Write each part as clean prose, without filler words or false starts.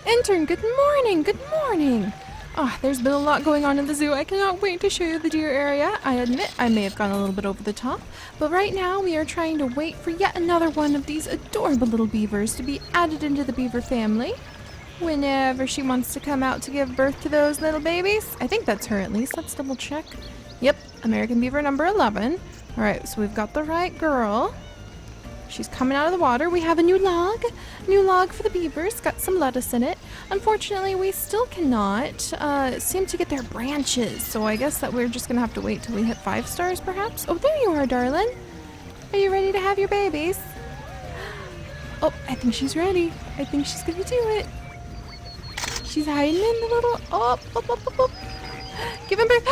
Intern, good morning, good morning. There's been a lot going on in the zoo. I cannot wait to show you the deer area. I admit I may have gone a little bit over the top, but right now we are trying to wait for yet another one of these adorable little beavers to be added into the beaver family. Whenever she wants to come out to give birth to those little babies. I think that's her at least. Let's double check. Yep, American beaver number 11. Alright, so we've got the right girl. She's coming out of the water. We have a new log. New log for the beavers. Got some lettuce in it. Unfortunately, we still cannot seem to get their branches. So I guess that we're just going to have to wait till we hit 5 stars, perhaps. Oh, there you are, darling. Are you ready to have your babies? Oh, I think she's ready. I think she's going to do it. She's hiding in the little... Oh, give him birth.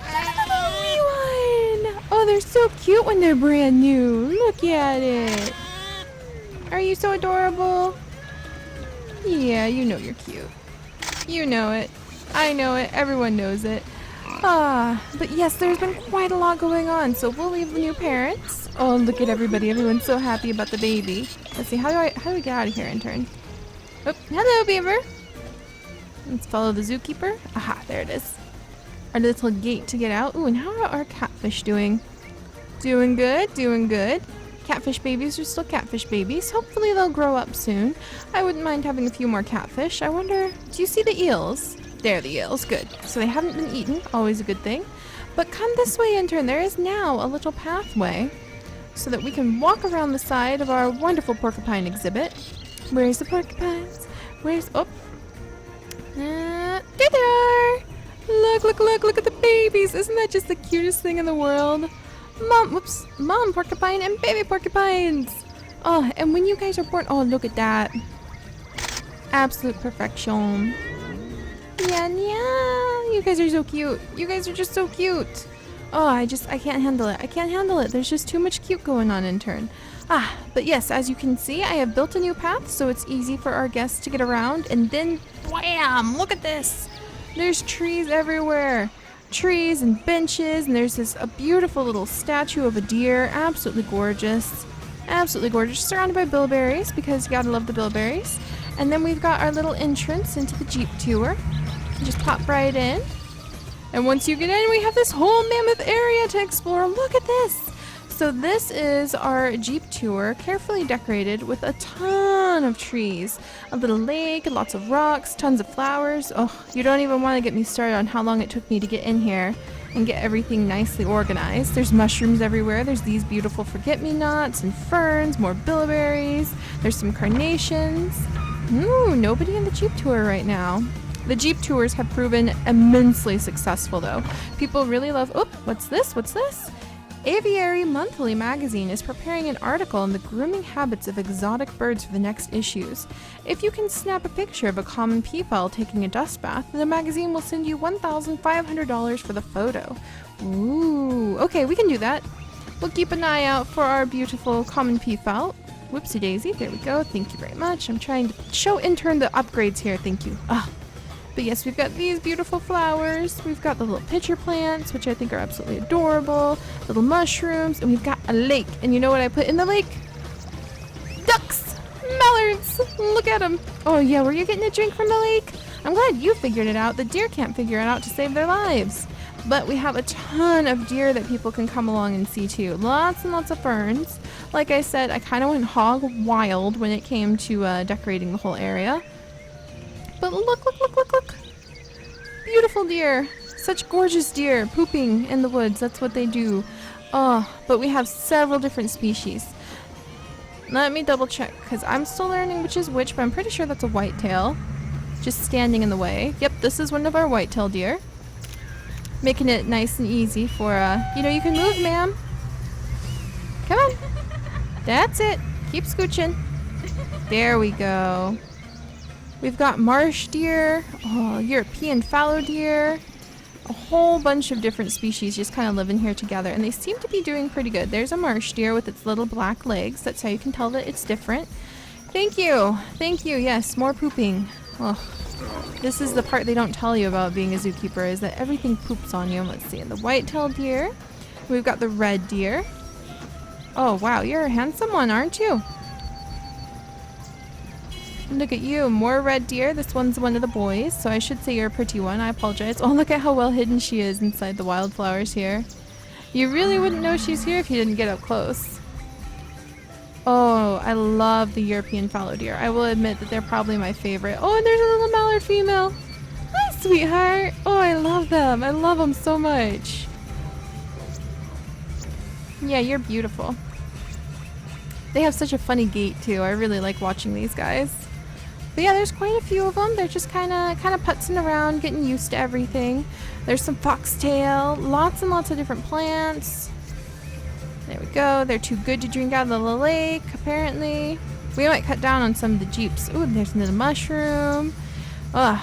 Little wee one. Oh, they're so cute when they're brand new. Look at it. Are you so adorable? Yeah, you know you're cute. You know it. I know it. Everyone knows it. But yes, there's been quite a lot going on, so we'll leave the new parents. Oh, look at everybody. Everyone's so happy about the baby. Let's see, how do we get out of here, Intern? Oh, hello, beaver. Let's follow the zookeeper. Aha, there it is. Our little gate to get out. Ooh, and how are our catfish doing? Doing good, doing good. Catfish babies are still catfish babies. Hopefully they'll grow up soon. I wouldn't mind having a few more catfish. I wonder, do you see the eels? There, the eels, good. So they haven't been eaten, always a good thing. But come this way, Intern. There is now a little pathway so that we can walk around the side of our wonderful porcupine exhibit. Where's the porcupines? Where's, oh. There they are! Look at the babies! Isn't that just the cutest thing in the world? Mom porcupine and baby porcupines! Oh, and when you guys are born, oh, look at that. Absolute perfection. Yeah, you guys are so cute. You guys are just so cute. Oh, I can't handle it. I can't handle it. There's just too much cute going on, Intern. But yes, as you can see, I have built a new path so it's easy for our guests to get around. And then, wham! Look at this! There's trees everywhere. Trees and benches, and there's a beautiful little statue of a deer. Absolutely gorgeous. Absolutely gorgeous. Surrounded by bilberries, because you gotta love the bilberries. And then we've got our little entrance into the Jeep tour. You just pop right in. And once you get in, we have this whole mammoth area to explore. Look at this! So this is our Jeep tour, carefully decorated with a ton of trees. A little lake, lots of rocks, tons of flowers. Oh, you don't even want to get me started on how long it took me to get in here and get everything nicely organized. There's mushrooms everywhere. There's these beautiful forget-me-nots and ferns, more bilberries. There's some carnations. Ooh, nobody in the Jeep tour right now. The Jeep tours have proven immensely successful though. People really love, oh, what's this? What's this? Aviary Monthly magazine is preparing an article on the grooming habits of exotic birds for the next issues. If you can snap a picture of a common peafowl taking a dust bath, the magazine will send you $1,500 for the photo. Ooh, okay, we can do that. We'll keep an eye out for our beautiful common peafowl. Whoopsie daisy, there we go. Thank you very much. I'm trying to show Intern the upgrades here. Thank you. But yes, we've got these beautiful flowers. We've got the little pitcher plants, which I think are absolutely adorable. Little mushrooms, and we've got a lake. And you know what I put in the lake? Ducks! Mallards! Look at them. Oh yeah, were you getting a drink from the lake? I'm glad you figured it out. The deer can't figure it out to save their lives. But we have a ton of deer that people can come along and see too. Lots and lots of ferns. Like I said, I kind of went hog wild when it came to decorating the whole area. But look. Beautiful deer. Such gorgeous deer pooping in the woods. That's what they do. Oh, but we have several different species. Let me double check, because I'm still learning which is which, but I'm pretty sure that's a whitetail. Just standing in the way. Yep, this is one of our whitetail deer. Making it nice and easy for, you can move, ma'am. Come on. That's it. Keep scooching. There we go. We've got Marsh Deer, European Fallow Deer, a whole bunch of different species just kind of living here together, and they seem to be doing pretty good. There's a Marsh Deer with its little black legs. That's how you can tell that it's different. Thank you. Yes, more pooping. Oh, this is the part they don't tell you about being a zookeeper, is that everything poops on you. Let's see, the Whitetail Deer. We've got the Red Deer. Oh, wow, you're a handsome one, aren't you? Look at you, more red deer. This one's one of the boys, so I should say you're a pretty one. I apologize. Oh, look at how well hidden she is inside the wildflowers here. You really wouldn't know she's here if you didn't get up close. Oh, I love the European fallow deer. I will admit that they're probably my favorite. Oh, and there's a little mallard female. Hi, sweetheart. Oh, I love them. I love them so much. Yeah, you're beautiful. They have such a funny gait too. I really like watching these guys. But yeah, there's quite a few of them. They're just kind of putzing around, getting used to everything. There's some foxtail, lots and lots of different plants. There we go. They're too good to drink out of the lake, apparently. We might cut down on some of the jeeps. Ooh, there's another mushroom. Ugh.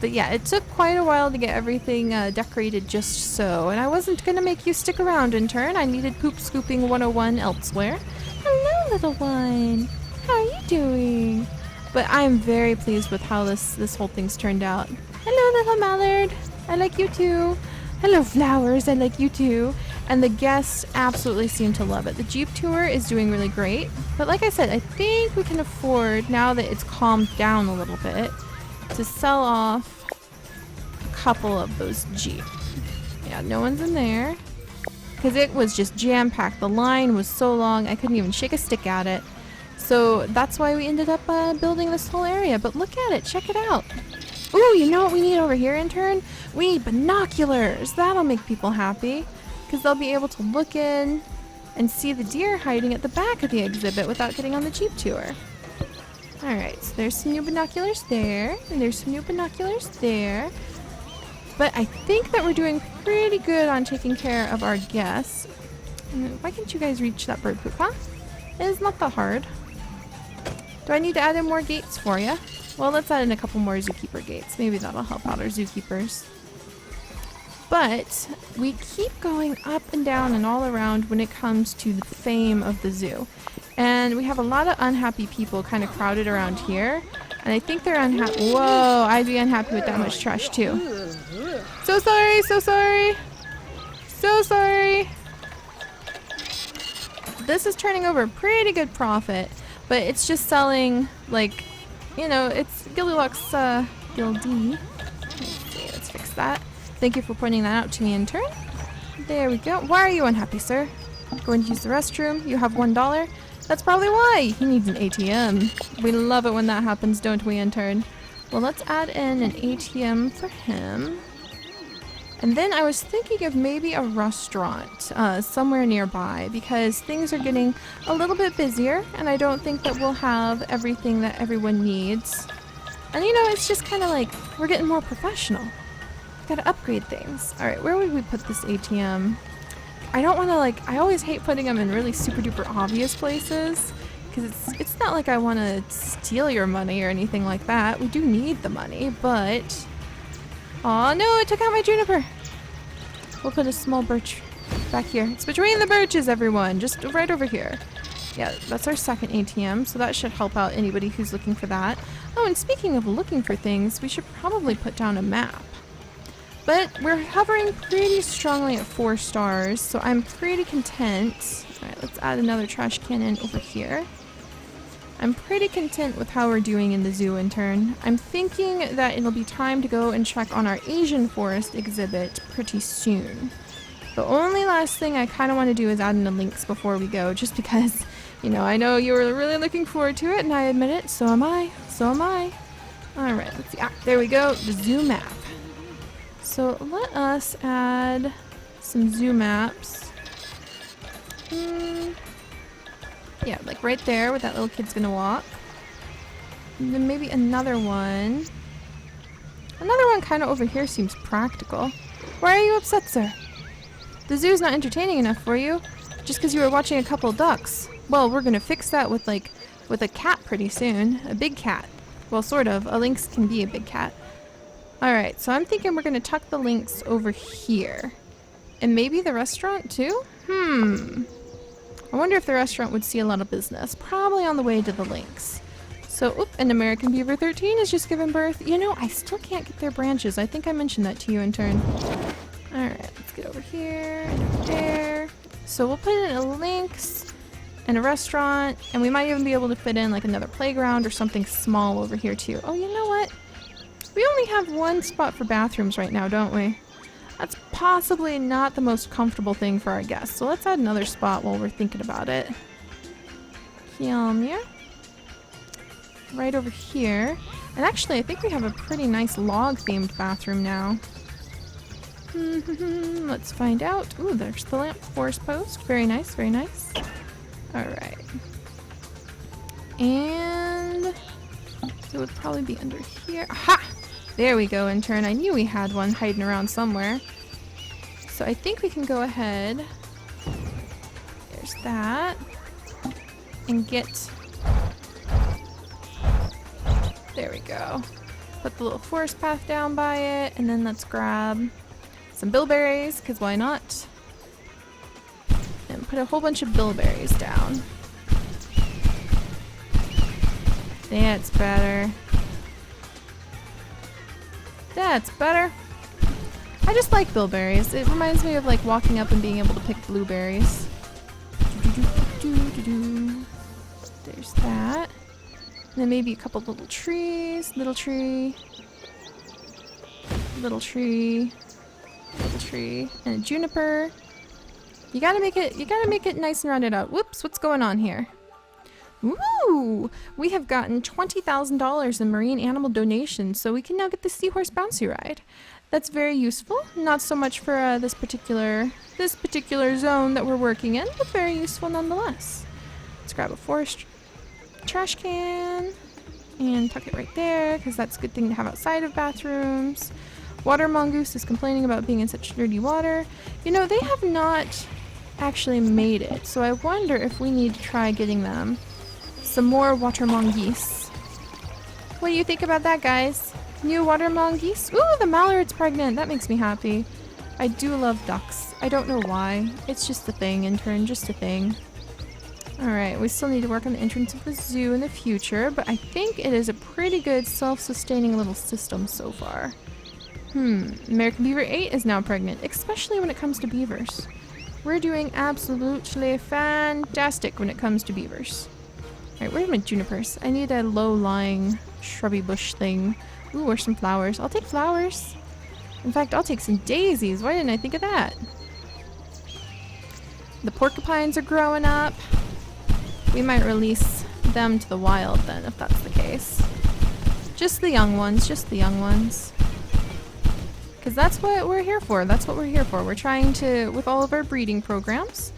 But yeah, it took quite a while to get everything decorated just so. And I wasn't going to make you stick around, Intern. I needed poop scooping 101 elsewhere. Hello, little one. How are you doing? But I'm very pleased with how this whole thing's turned out. Hello, little mallard. I like you too. Hello, flowers. I like you too. And the guests absolutely seem to love it. The Jeep tour is doing really great. But like I said, I think we can afford, now that it's calmed down a little bit, to sell off a couple of those Jeep. Yeah, no one's in there. Because it was just jam-packed. The line was so long, I couldn't even shake a stick at it. So that's why we ended up building this whole area. But look at it. Check it out. Ooh, you know what we need over here, Intern? We need binoculars. That'll make people happy. Because they'll be able to look in and see the deer hiding at the back of the exhibit without getting on the Jeep tour. Alright, so there's some new binoculars there. And there's some new binoculars there. But I think that we're doing pretty good on taking care of our guests. Why can't you guys reach that bird poop, huh? It is not that hard. Do I need to add in more gates for you? Well, let's add in a couple more zookeeper gates. Maybe that'll help out our zookeepers. But we keep going up and down and all around when it comes to the fame of the zoo. And we have a lot of unhappy people kind of crowded around here. And I think they're unhappy. Whoa, I'd be unhappy with that much trash too. So sorry, so sorry. So sorry. This is turning over a pretty good profit. But it's just selling, like, you know, it's Gillylock's Gildy. Let's see, let's fix that. Thank you for pointing that out to me, Intern. There we go. Why are you unhappy, sir? Going to use the restroom. You have $1. That's probably why. He needs an ATM. We love it when that happens, don't we, Intern? Well, let's add in an ATM for him. And then I was thinking of maybe a restaurant somewhere nearby because things are getting a little bit busier and I don't think that we'll have everything that everyone needs. And you know, it's just kind of like we're getting more professional. Gotta upgrade things. Alright, where would we put this ATM? I don't want to I always hate putting them in really super duper obvious places because it's not like I want to steal your money or anything like that. We do need the money, but... Aw, no, it took out my juniper. We'll put a small birch back here. It's between the birches, everyone. Just right over here. Yeah, that's our second ATM, so that should help out anybody who's looking for that. Oh, and speaking of looking for things, we should probably put down a map. But we're hovering pretty strongly at 4 stars, so I'm pretty content. Alright, let's add another trash can in over here. I'm pretty content with how we're doing in the zoo, Intern. I'm thinking that it'll be time to go and check on our Asian forest exhibit pretty soon. The only last thing I kind of want to do is add in the links before we go, just because, you know, I know you were really looking forward to it, and I admit it, so am I. So am I. Alright, let's see. Ah, there we go, the zoo map. So let us add some zoo maps. Yeah, like right there where that little kid's gonna walk. And then maybe another one. Another one kind of over here seems practical. Why are you upset, sir? The zoo's not entertaining enough for you? Just because you were watching a couple of ducks. Well, we're gonna fix that with a cat pretty soon. A big cat. Well, sort of. A lynx can be a big cat. Alright, so I'm thinking we're gonna tuck the lynx over here. And maybe the restaurant too? I wonder if the restaurant would see a lot of business. Probably on the way to the lynx. So, oop, an American Beaver 13 has just given birth. You know, I still can't get their branches. I think I mentioned that to you, Intern. Alright, let's get over here and over there. So we'll put in a lynx and a restaurant, and we might even be able to fit in like another playground or something small over here too. Oh, you know what? We only have one spot for bathrooms right now, don't we? That's possibly not the most comfortable thing for our guests, so let's add another spot while we're thinking about it. Here. Right over here. And actually, I think we have a pretty nice log-themed bathroom now. Let's find out. Ooh, there's the lamp force post. Very nice, very nice. Alright. And it would probably be under here. Aha! There we go, Intern. I knew we had one hiding around somewhere. So I think we can go ahead. There's that. And get... There we go. Put the little forest path down by it, and then let's grab some bilberries, because why not? And put a whole bunch of bilberries down. That's better. That's better. I just like bilberries. It reminds me of like walking up and being able to pick blueberries. There's that. And then maybe a couple little trees. Little tree. Little tree. Little tree. And a juniper. You gotta make it nice and rounded out. Whoops, what's going on here? Ooh! We have gotten $20,000 in marine animal donations, so we can now get the seahorse bouncy ride. That's very useful. Not so much for this particular zone that we're working in, but very useful nonetheless. Let's grab a forest trash can and tuck it right there, because that's a good thing to have outside of bathrooms. Water mongoose is complaining about being in such dirty water. You know, they have not actually made it, so I wonder if we need to try getting them some more water mongoose. What do you think about that, guys? New water mongoose? Ooh, the mallard's pregnant. That makes me happy. I do love ducks. I don't know why. It's just a thing, Intern. Just a thing. Alright, we still need to work on the entrance of the zoo in the future, but I think it is a pretty good self-sustaining little system so far. American Beaver 8 is now pregnant, especially when it comes to beavers. We're doing absolutely fantastic when it comes to beavers. Alright, where are my junipers? I need a low-lying shrubby bush thing. Ooh, or some flowers. I'll take flowers. In fact, I'll take some daisies. Why didn't I think of that? The porcupines are growing up. We might release them to the wild then, if that's the case. Just the young ones, just the young ones. Because that's what we're here for. That's what we're here for. We're trying to, with all of our breeding programs,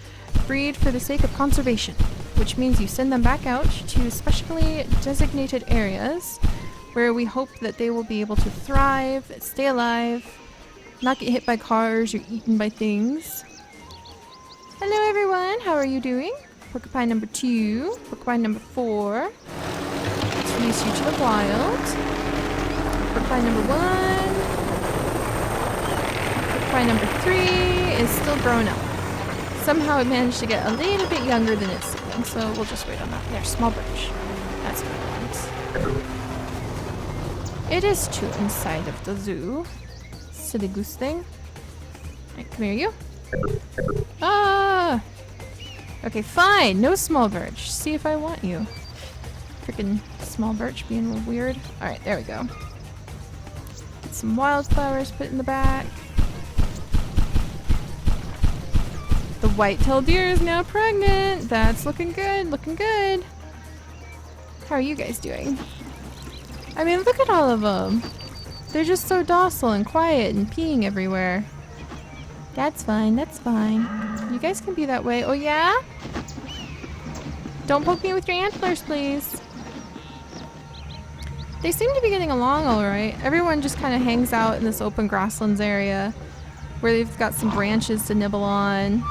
breed for the sake of conservation. Which means you send them back out to specially designated areas where we hope that they will be able to thrive, stay alive, not get hit by cars or eaten by things. Hello everyone, how are you doing? Porcupine number 2, porcupine number 4. Let's release you to the wild. Porcupine number 1. Porcupine number 3 is still growing up. Somehow it managed to get a little bit younger than its sibling, so we'll just wait on that. There's small birch. That's what I want. It is too inside of the zoo. Silly goose thing. Alright, come here, you. Ah! Okay, fine. No small birch. See if I want you. Freaking small birch being a little weird. Alright, there we go. Get some wildflowers put in the back. The whitetail deer is now pregnant. That's looking good, looking good. How are you guys doing? I mean, look at all of them. They're just so docile and quiet and peeing everywhere. That's fine, that's fine. You guys can be that way. Oh yeah? Don't poke me with your antlers, please. They seem to be getting along alright. Everyone just kind of hangs out in this open grasslands area where they've got some branches to nibble on.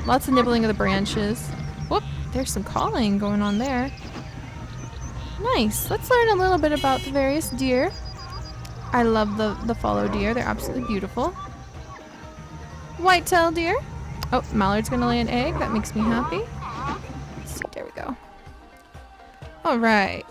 Lots of nibbling of the branches. Whoop, there's some calling going on there. Nice. Let's learn a little bit about the various deer. I love the fallow deer. They're absolutely beautiful. Whitetail deer. Oh, mallard's gonna lay an egg. That makes me happy. Let's see, there we go. Alright.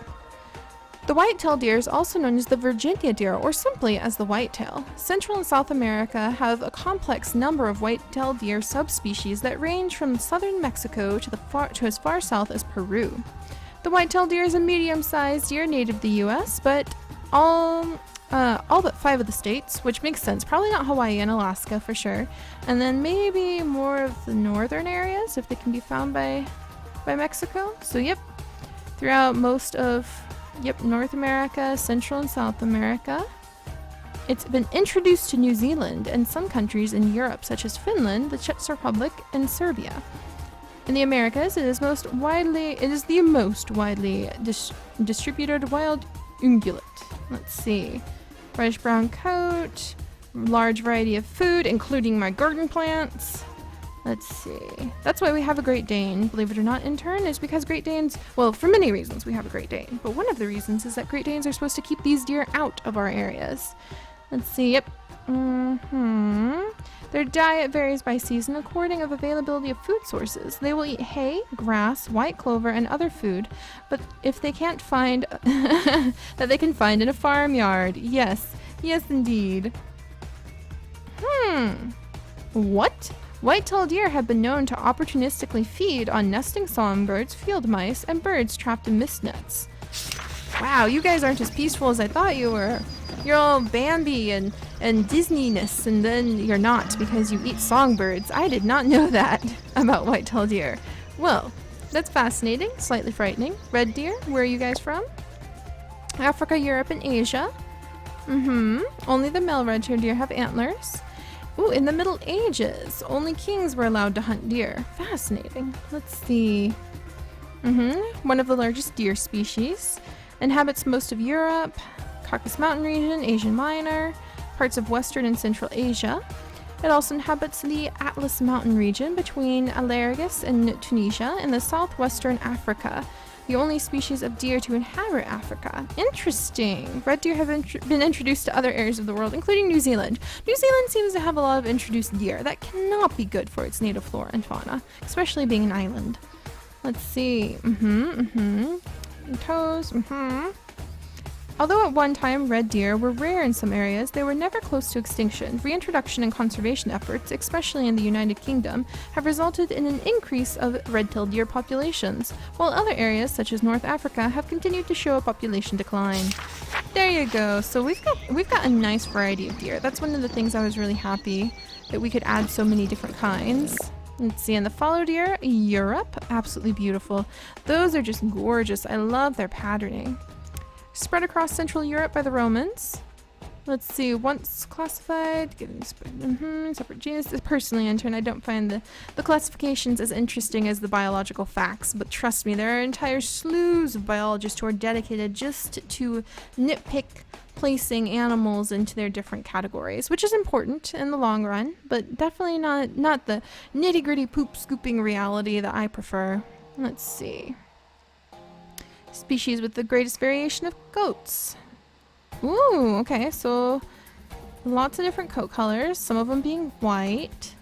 The whitetail deer is also known as the Virginia deer, or simply as the whitetail. Central and South America have a complex number of whitetail deer subspecies that range from southern Mexico to as far south as Peru. The whitetail deer is a medium-sized deer native to the U.S., but all but 5 of the states, which makes sense. Probably not Hawaii and Alaska for sure, and then maybe more of the northern areas if they can be found by Mexico. So yep, throughout most of North America, Central and South America. It's been introduced to New Zealand and some countries in Europe, such as Finland, the Czech Republic, and Serbia. In the Americas, it is the most widely distributed wild ungulate. Let's see. Reddish brown coat, large variety of food, including my garden plants. Let's see. That's why we have a Great Dane, believe it or not, Intern, is because Great Danes, well, for many reasons we have a Great Dane, but one of the reasons is that Great Danes are supposed to keep these deer out of our areas. Let's see, yep. Their diet varies by season according of availability of food sources. They will eat hay, grass, white clover, and other food, but if they can't find that they can find in a farmyard. Yes, indeed. What? Whitetail deer have been known to opportunistically feed on nesting songbirds, field mice, and birds trapped in mist nets. Wow, you guys aren't as peaceful as I thought you were. You're all Bambi and Disney-ness, and then you're not because you eat songbirds. I did not know that about whitetail deer. Well, that's fascinating, slightly frightening. Red deer, where are you guys from? Africa, Europe, and Asia. Only the male red-tailed deer have antlers. Ooh, in the Middle Ages, only kings were allowed to hunt deer. Fascinating. Let's see. One of the largest deer species. Inhabits most of Europe, Caucasus Mountain region, Asia Minor, parts of Western and Central Asia. It also inhabits the Atlas Mountain region between Algarve and Tunisia in the southwestern Africa. The only species of deer to inhabit Africa. Interesting. Red deer have been introduced to other areas of the world, including New Zealand. New Zealand seems to have a lot of introduced deer. That cannot be good for its native flora and fauna, especially being an island. Let's see. Toes. Although at one time red deer were rare in some areas, they were never close to extinction. Reintroduction and conservation efforts, especially in the United Kingdom, have resulted in an increase of red-tailed deer populations, while other areas, such as North Africa, have continued to show a population decline. There you go. So we've got a nice variety of deer. That's one of the things I was really happy that we could add so many different kinds. Let's see, and the fallow deer, Europe, absolutely beautiful. Those are just gorgeous. I love their patterning. Spread across Central Europe by the Romans. Let's see, once classified, separate genus. Personally, Intern, I don't find the classifications as interesting as the biological facts, but trust me, there are entire slews of biologists who are dedicated just to nitpick placing animals into their different categories, which is important in the long run, but definitely not the nitty-gritty poop scooping reality that I prefer. Let's see. Species with the greatest variation of coats. Ooh, okay, so lots of different coat colors, some of them being white.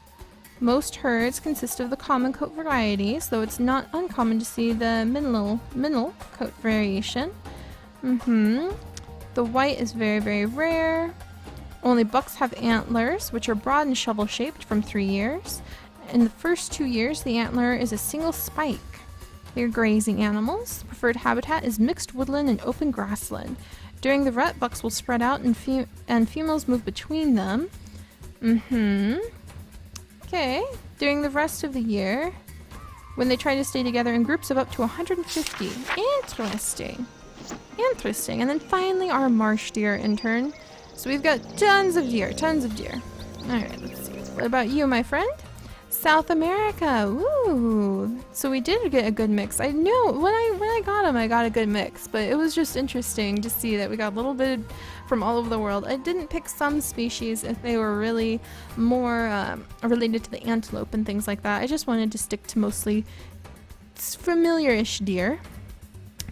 Most herds consist of the common coat varieties, though it's not uncommon to see the mineral coat variation. The white is very, very rare. Only bucks have antlers, which are broad and shovel-shaped from 3 years. In the first 2 years, the antler is a single spike. They're grazing animals. The preferred habitat is mixed woodland and open grassland. During the rut, bucks will spread out and females move between them. Okay. During the rest of the year, when they try to stay together in groups of up to 150. Interesting. And then finally our marsh deer, Intern. So we've got tons of deer. Alright, let's see. What about you, my friend? South America. Ooh. So we did get a good mix. I know when I got them, I got a good mix, but it was just interesting to see that we got a little bit from all over the world. I didn't pick some species if they were really more related to the antelope and things like that. I just wanted to stick to mostly familiar-ish deer.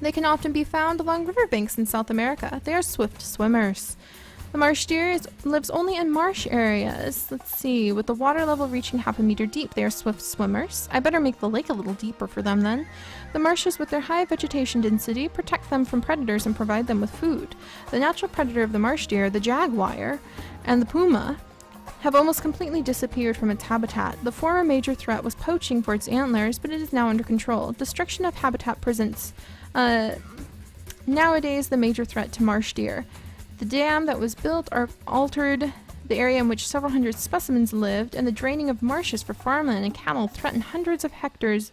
They can often be found along riverbanks in South America. They are swift swimmers. The marsh deer lives only in marsh areas. Let's see, with the water level reaching half a meter deep, they are swift swimmers. I better make the lake a little deeper for them then. The marshes with their high vegetation density protect them from predators and provide them with food. The natural predator of the marsh deer, the jaguar, and the puma, have almost completely disappeared from its habitat. The former major threat was poaching for its antlers, but it is now under control. Destruction of habitat presents nowadays the major threat to marsh deer. The dam that was built altered the area in which several hundred specimens lived, and the draining of marshes for farmland and cattle threatened hundreds of hectares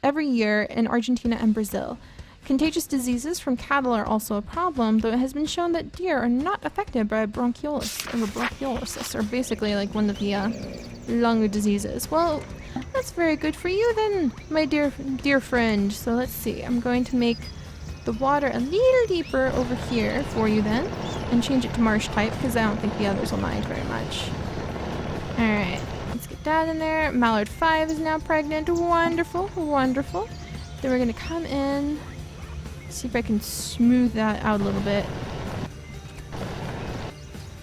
every year in Argentina and Brazil. Contagious diseases from cattle are also a problem, though it has been shown that deer are not affected by bronchiolitis, or basically like one of the lung diseases. Well, that's very good for you then, my dear friend. So let's see, I'm going to make the water a little deeper over here for you then, and change it to marsh type, because I don't think the others will mind very much. Alright, let's get that in there. Mallard 5 is now pregnant. Wonderful, wonderful. Then we're going to come in, see if I can smooth that out a little bit.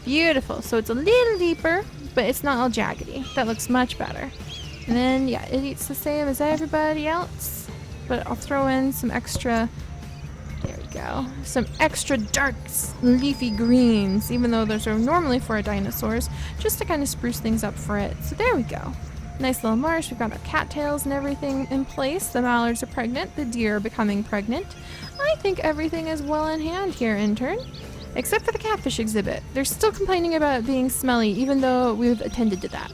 Beautiful. So it's a little deeper, but it's not all jaggedy. That looks much better. And then, yeah, it eats the same as everybody else, but I'll throw in some extra... There we go. Some extra dark leafy greens, even though those are normally for our dinosaurs, just to kind of spruce things up for it. So there we go. Nice little marsh. We've got our cattails and everything in place. The mallards are pregnant. The deer are becoming pregnant. I think everything is well in hand here, Intern. Except for the catfish exhibit. They're still complaining about being smelly, even though we've attended to that.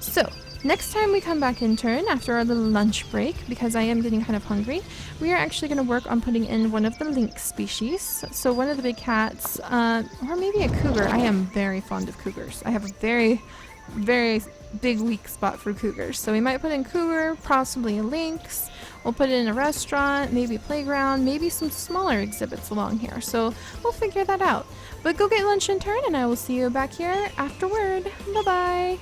So, next time we come back, Intern, after our little lunch break, because I am getting kind of hungry, we are actually going to work on putting in one of the lynx species. So one of the big cats, or maybe a cougar. I am very fond of cougars. I have a very, very big weak spot for cougars. So we might put in cougar, possibly a lynx. We'll put it in a restaurant, maybe a playground, maybe some smaller exhibits along here. So we'll figure that out. But go get lunch, Intern, and I will see you back here afterward. Bye-bye.